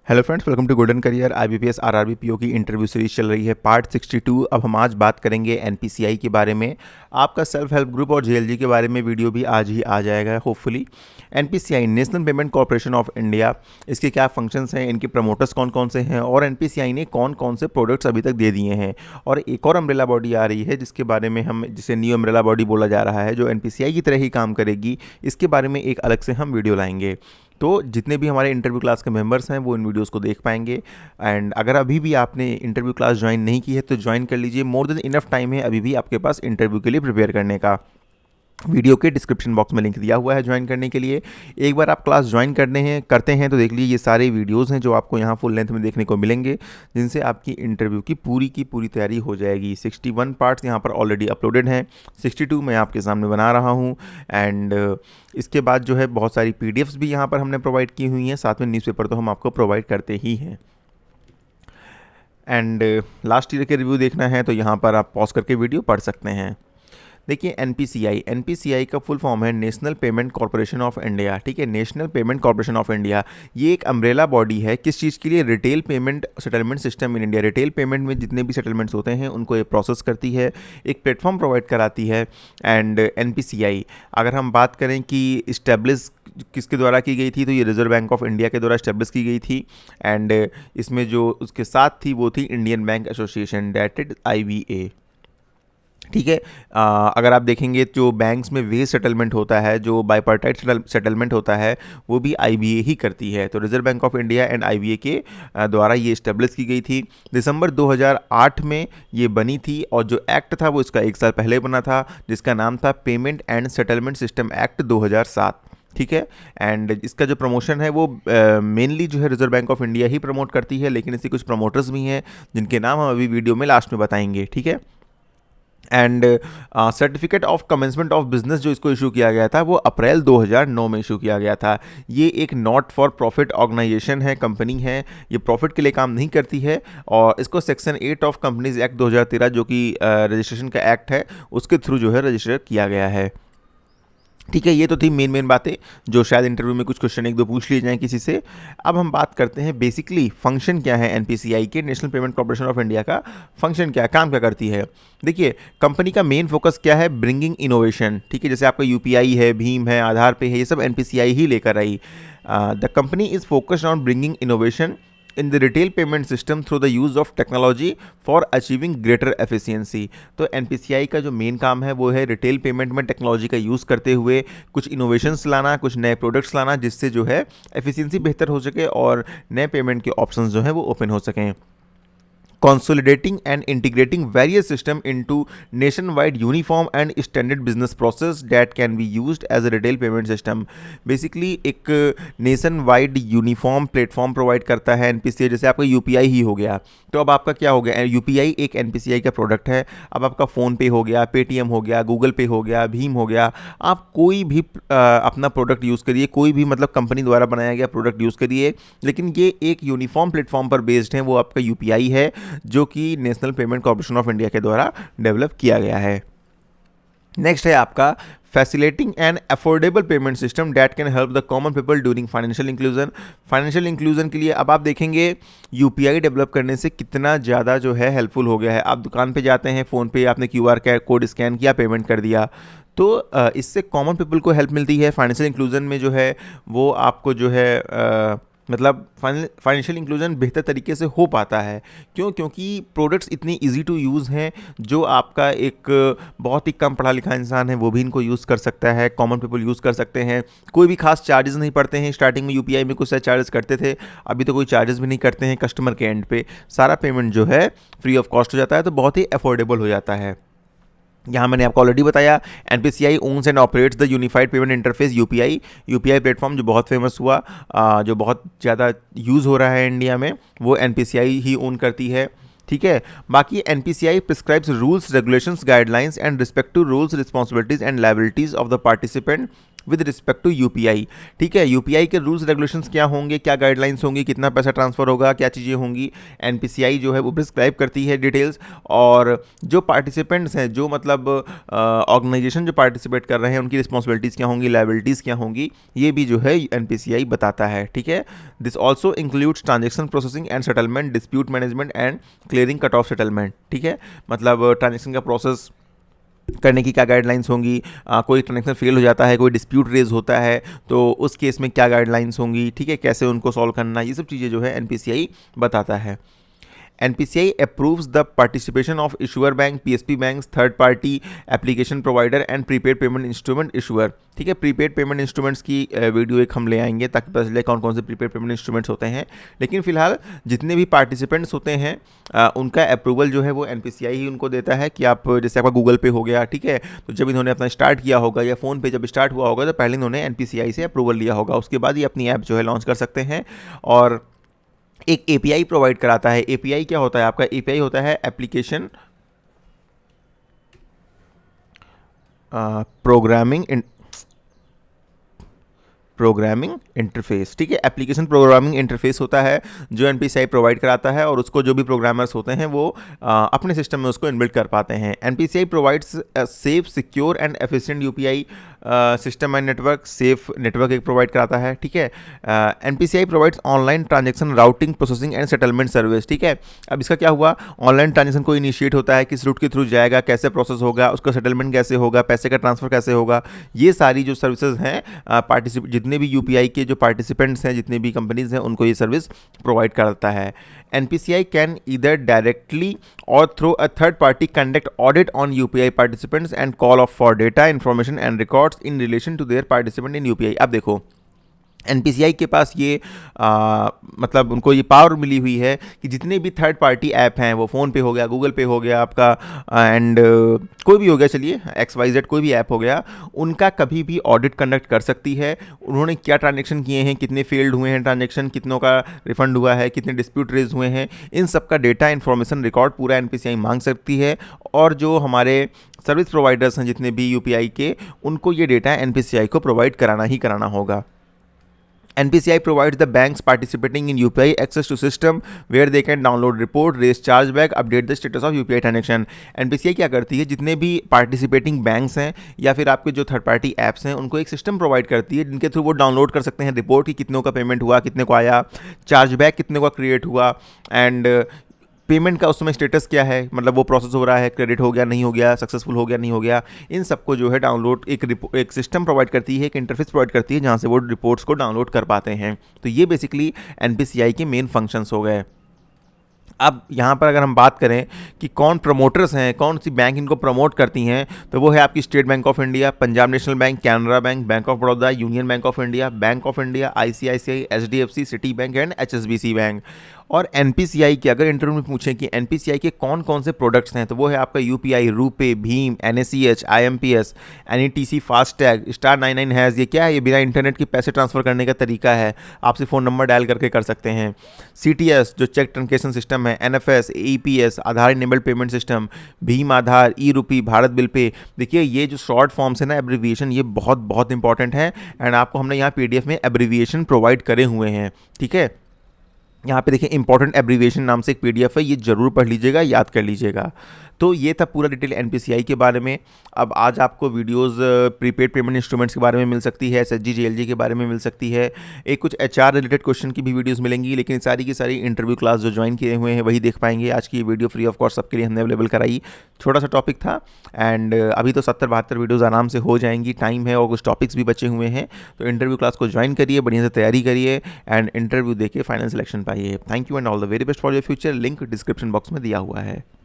Hello friends, welcome to golden career. IBPS RRB PO की interview series चल रही है, पार्ट 62। अब हम आज बात करेंगे एनपीसीआई के बारे में। आपका सेल्फ हेल्प ग्रुप और जेएलजी के बारे में वीडियो भी आज ही आ जाएगा hopefully. NPCI national payment corporation of India, इसके क्या फंक्शंस हैं, इनके प्रमोटर्स कौन कौन से हैं और एनपीसीआई ने कौन कौन से प्रोडक्ट्स अभी तक दे दिए हैं। और एक और अम्ब्रेला बॉडी आ रही है जिसके बारे में जिसे न्यू अम्ब्रेला बॉडी बोला जा रहा है, जो एनपीसीआई की तरह ही काम करेगी। इसके बारे में एक अलग से हम वीडियो लाएंगे। तो जितने भी हमारे इंटरव्यू क्लास के मेंबर्स हैं वो इन वीडियोस को देख पाएंगे। एंड अगर अभी भी आपने इंटरव्यू क्लास ज्वाइन नहीं की है तो ज्वाइन कर लीजिए। मोर देन इनफ टाइम है अभी भी आपके पास इंटरव्यू के लिए प्रिपेयर करने का। वीडियो के डिस्क्रिप्शन बॉक्स में लिंक दिया हुआ है ज्वाइन करने के लिए। एक बार आप क्लास ज्वाइन करते हैं तो देख लीजिए, ये सारे वीडियोस हैं जो आपको यहाँ फुल लेंथ में देखने को मिलेंगे, जिनसे आपकी इंटरव्यू की पूरी तैयारी हो जाएगी। 61 पार्ट्स यहाँ पर ऑलरेडी अपलोडेड हैं, 62 मैं आपके सामने बना रहा हूँ। एंड इसके बाद जो है बहुत सारी पीडीएफ्स भी यहाँ पर हमने प्रोवाइड की हुई हैं, साथ में न्यूज़पेपर तो हम आपको प्रोवाइड करते ही हैं। एंड लास्ट ईयर के रिव्यू देखना है तो यहाँ पर आप पॉज करके वीडियो पढ़ सकते हैं। देखिए, एनपीसीआई का फुल फॉर्म है national payment corporation of India. ठीक है, national payment corporation of India ये एक अम्ब्रेला बॉडी है। किस चीज़ के लिए? Retail payment settlement system in India. Retail payment में जितने भी सेटलमेंट्स होते हैं उनको ये प्रोसेस करती है, एक प्लेटफॉर्म प्रोवाइड कराती है। एंड एनपीसीआई अगर हम बात करें कि इस्टेब्लिश किसके द्वारा की गई थी, तो ये रिजर्व बैंक ऑफ इंडिया के द्वारा इस्टेब्लिश की गई थी। एंड इसमें जो उसके साथ थी वो थी Indian bank association, that is IBA। ठीक है, अगर आप देखेंगे जो बैंक्स में वेज सेटलमेंट होता है, जो बाइपार्टाइट सेटलमेंट होता है, वो भी IBA ही करती है। तो reserve bank of India and IBA के द्वारा ये इस्टेब्लिश की गई थी। दिसंबर 2008 में ये बनी थी और जो एक्ट था वो इसका 1 साल पहले बना था, जिसका नाम था payment and settlement system act 2007। ठीक है, एंड इसका जो प्रमोशन है वो मेनली जो है reserve bank of India he promote करती है, लेकिन इसके कुछ प्रमोटर्स भी हैं जिनके नाम हम अभी वीडियो में लास्ट में बताएंगे। ठीक है, and certificate of commencement of business जो इसको इशू किया गया था वो अप्रैल 2009 में इशू किया गया था। ये एक नॉट फॉर प्रॉफिट ऑर्गेनाइजेशन है, कंपनी है, ये प्रॉफिट के लिए काम नहीं करती है। और इसको सेक्शन 8 ऑफ कंपनीज एक्ट 2013 जो कि रजिस्ट्रेशन का एक्ट है, उसके थ्रू जो है रजिस्टर किया गया है। ठीक है, ये तो थी मेन बातें जो शायद इंटरव्यू में कुछ क्वेश्चन एक दो पूछ लिए जाएं किसी से। अब हम बात करते हैं बेसिकली फंक्शन क्या है एनपीसीआई के, national payment corporation of India का फंक्शन क्या है, काम क्या करती है। देखिए, कंपनी का मेन फोकस क्या है? Bringing innovation. ठीक है, जैसे आपका यूपीआई है, भीम है, आधार पे है, ये सब एनपीसीआई ही लेकर आई। The company is focused on bringing innovation in the retail payment system through the use of technology for achieving greater efficiency। तो NPCI का जो मेन काम है वो है रिटेल पेमेंट में टेक्नोलॉजी का यूज़ करते हुए कुछ इनोवेशंस लाना, कुछ नए प्रोडक्ट्स लाना, जिससे जो है एफिशिएंसी बेहतर हो सके और नए पेमेंट के ऑप्शंस जो हैं वो ओपन हो सकें। consolidating and integrating various systems into nationwide uniform and standard business process that can be used as a retail payment system। Basically एक nation wide uniform platform provide करता है एनपीसीआई। जैसे आपका यूपीआई ही हो गया, तो अब आपका क्या हो गया, यूपीआई एक एनपीसीआई का प्रोडक्ट है। अब आपका फ़ोन पे हो गया, पेटीएम हो गया, गूगल पे हो गया, भीम हो गया, आप कोई भी अपना प्रोडक्ट यूज़ करिए, कोई भी मतलब कंपनी द्वारा बनाया गया प्रोडक्ट यूज़ करिए, लेकिन ये एक यूनिफॉर्म प्लेटफॉर्म पर बेस्ड है। वो आपका यूपीआई है जो कि national payment corporation of India के द्वारा डेवलप किया गया है। नेक्स्ट है आपका facilitating an affordable payment system that can help the common people during financial inclusion. Financial inclusion के लिए अब आप देखेंगे यूपीआई डेवलप करने से कितना ज़्यादा जो है हेल्पफुल हो गया है। आप दुकान पे जाते हैं, फ़ोन पे आपने QR कोड स्कैन किया, पेमेंट कर दिया, तो इससे कॉमन पीपल को हेल्प मिलती है। फाइनेंशियल इंक्लूजन में जो है वो आपको जो है मतलब फाइनेंशियल इंक्लूजन बेहतर तरीके से हो पाता है। क्यों? क्योंकि प्रोडक्ट्स इतनी इजी टू यूज़ हैं, जो आपका एक बहुत ही कम पढ़ा लिखा इंसान है वो भी इनको यूज़ कर सकता है, कॉमन पीपल यूज़ कर सकते हैं। कोई भी खास चार्जेस नहीं पड़ते हैं। स्टार्टिंग में यूपीआई में कुछ चार्जेस करते थे, अभी तो कोई चार्जेस भी नहीं करते हैं। कस्टमर के एंड पे सारा पेमेंट जो है फ्री ऑफ कॉस्ट हो जाता है, तो बहुत ही अफोर्डेबल हो जाता है। यहाँ मैंने आपको ऑलरेडी बताया, NPCI owns and operates the unified payment interface UPI platform जो बहुत फेमस हुआ, जो बहुत ज़्यादा यूज़ हो रहा है इंडिया में, वो एनपीसीआई ही ओन करती है। ठीक है, बाकी NPCI prescribes rules, regulations, guidelines and respective rules, responsibilities and liabilities of the participant with respect to UPI. ठीक है, यूपीआई के रूल्स रेगुलेशंस क्या होंगे, क्या गाइडलाइंस होंगी, कितना पैसा ट्रांसफर होगा, क्या चीज़ें होंगी, एनपीसीआई जो है वो प्रिस्क्राइब करती है डिटेल्स। और जो पार्टिसिपेंट्स हैं, जो मतलब ऑर्गेनाइजेशन जो पार्टिसिपेट कर रहे हैं, उनकी रिस्पॉन्सिबिलिटीज़ क्या होंगी, लायबिलिटीज़ क्या होंगी, ये भी जो है एनपीसीआई बताता है। ठीक है, this also includes transaction processing and settlement, dispute management and clearing cut off settlement. ठीक है, मतलब ट्रांजेक्शन का प्रोसेस करने की क्या गाइडलाइंस होंगी, कोई ट्रांजेक्शन फेल हो जाता है, कोई डिस्प्यूट रेज होता है तो उस केस में क्या गाइडलाइंस होंगी। ठीक है, कैसे उनको सॉल्व करना, ये सब चीज़ें जो है एनपीसीआई बताता है। NPCI approves the participation of issuer bank, PSP banks, third party application provider and prepaid payment instrument issuer। ठीक है, प्रीपेड पेमेंट इंस्ट्रूमेंट्स की वीडियो एक हम ले आएंगे ताकि पता चले कौन कौन से प्रीपेड पेमेंट इंस्ट्रूमेंट्स होते हैं। लेकिन फिलहाल जितने भी पार्टिसिपेंट्स होते हैं उनका अप्रूवल जो है वो एनपीसीआई ही उनको देता है कि आप, जैसे आपका गूगल पे हो गया, ठीक है, तो जब इन्होंने अपना स्टार्ट किया होगा या फ़ोन पे जब स्टार्ट हुआ होगा तो पहले इन्होंने एनपीसीआई से अप्रूवल लिया होगा, उसके बाद ही अपनी ऐप जो है लॉन्च कर सकते हैं। और एक एपीआई प्रोवाइड कराता है। एपीआई क्या होता है आपका? एपीआई होता है एप्लीकेशन प्रोग्रामिंग इंटरफेस। ठीक है, एप्लीकेशन प्रोग्रामिंग इंटरफेस होता है जो एनपीसीआई प्रोवाइड कराता है और उसको जो भी प्रोग्रामर्स होते हैं वो अपने सिस्टम में उसको इनबिल्ट कर पाते हैं। NPCI provides safe, secure and efficient UPI system and network. Safe network एक प्रोवाइड कराता है। ठीक है, NPCI provides online transaction routing, processing and settlement service. ठीक है, अब इसका क्या हुआ, ऑनलाइन ट्रांजेक्शन को इनिशिएट होता है, किस रूट के थ्रू जाएगा, कैसे प्रोसेस होगा, उसका सेटलमेंट कैसे होगा, पैसे का ट्रांसफर कैसे होगा, ये सारी जो सर्विसेज हैं जितने भी यूपीआई के जो पार्टिसिपेंट्स हैं, जितने भी कंपनीज हैं, उनको ये सर्विस प्रोवाइड करता है। NPCI can either directly or through a third party conduct audit on UPI participants and call off for data, information and records in relation to their participant in UPI। अब देखो, NPCI के पास ये मतलब उनको ये power मिली हुई है कि जितने भी थर्ड पार्टी ऐप हैं, वो फ़ोन पे हो गया, गूगल पे हो गया आपका, एंड कोई भी हो गया, चलिए XYZ कोई भी ऐप हो गया, उनका कभी भी ऑडिट कंडक्ट कर सकती है। उन्होंने क्या ट्रांजेक्शन किए हैं, कितने फेल्ड हुए हैं ट्रांजेक्शन, कितनों का रिफंड हुआ है, कितने डिस्प्यूट रेज हुए हैं, इन सब का डेटा इन्फॉर्मेशन रिकॉर्ड पूरा एनपीसीआई मांग सकती है। और जो हमारे सर्विस प्रोवाइडर्स हैं जितने भी यूपीआई के, उनको ये डेटा एनपीसीआई को प्रोवाइड कराना ही कराना होगा। NPCI provides the banks participating in UPI access to system where they can download report, raise chargeback, update the status of UPI transaction। NPCI क्या करती है, जितने भी पार्टिसिपेटिंग बैंक्स हैं या फिर आपके जो थर्ड पार्टी ऐप्स हैं, उनको एक सिस्टम प्रोवाइड करती है जिनके थ्रू वो डाउनलोड कर सकते हैं रिपोर्ट कि कितनों का पेमेंट हुआ, कितने को आया, चार्जबैक कितने का क्रिएट हुआ, एंड पेमेंट का उस समय स्टेटस क्या है, मतलब वो प्रोसेस हो रहा है, क्रेडिट हो गया, नहीं हो गया, सक्सेसफुल हो गया, नहीं हो गया, इन सबको जो है डाउनलोड एक सिस्टम प्रोवाइड करती है, एक इंटरफेस प्रोवाइड करती है जहाँ से वो रिपोर्ट्स को डाउनलोड कर पाते हैं। तो ये बेसिकली एनपीसीआई के मेन फंक्शंस हो गए। अब यहाँ पर अगर हम बात करें कि कौन प्रमोटर्स हैं, कौन सी बैंक इनको प्रमोट करती हैं, तो वो है आपकी state bank of India, Punjab national bank, Canara bank, bank of Baroda, union bank of India, ICICI, HDFC, city bank and HSBC bank. और एनपीसीआई के अगर इंटरव्यू में पूछें कि एनपीसीआई के कौन कौन से प्रोडक्ट्स हैं, तो वो है आपका यूपीआई, रूपे, भीम, NACH, IMPS, NETC, फास्टैग, *99#। ये क्या है? ये बिना इंटरनेट के पैसे ट्रांसफ़र करने का तरीका है, आपसे फ़ोन नंबर डायल करके कर सकते हैं। CTS जो चेक ट्रांकेशन सिस्टम है, NFS, AEPS आधार इनेबल्ड पेमेंट सिस्टम, भीम आधार, ई-रूपी, भारत बिल पे। देखिए ये जो शॉर्ट फॉर्म्स है ना, एब्रीविएशन, ये बहुत बहुत इंपॉर्टेंट है एंड आपको हमने यहाँ PDF में एब्रीविएशन प्रोवाइड करे हुए हैं। ठीक है, यहाँ पे देखिए इंपॉर्टेंट एब्रीविएशन नाम से एक PDF है, ये जरूर पढ़ लीजिएगा, याद कर लीजिएगा। तो ये था पूरा डिटेल एनपीसीआई के बारे में। अब आज आपको वीडियोस प्रीपेड पेमेंट इंस्ट्रूमेंट्स के बारे में मिल सकती है, SHG JLG के बारे में मिल सकती है, एक कुछ HR रिलेटेड क्वेश्चन की भी वीडियोस मिलेंगी, लेकिन सारी की सारी इंटरव्यू क्लास जो ज्वाइन किए हुए हैं वही देख पाएंगे। आज की वीडियो फ्री ऑफ कॉस्ट सबके लिए हमने अवेलेबल कराई, छोटा सा टॉपिक था एंड अभी तो 70-72 वीडियोज़ आराम से हो जाएंगी, टाइम है और कुछ टॉपिक्स भी बचे हुए हैं। तो इंटरव्यू क्लास को ज्वाइन करिए, बढ़िया से तैयारी करिए एंड इंटरव्यू देके फाइनल सिलेक्शन पाइए। Thank you and all the very best for your future. Link description box में दिया हुआ है।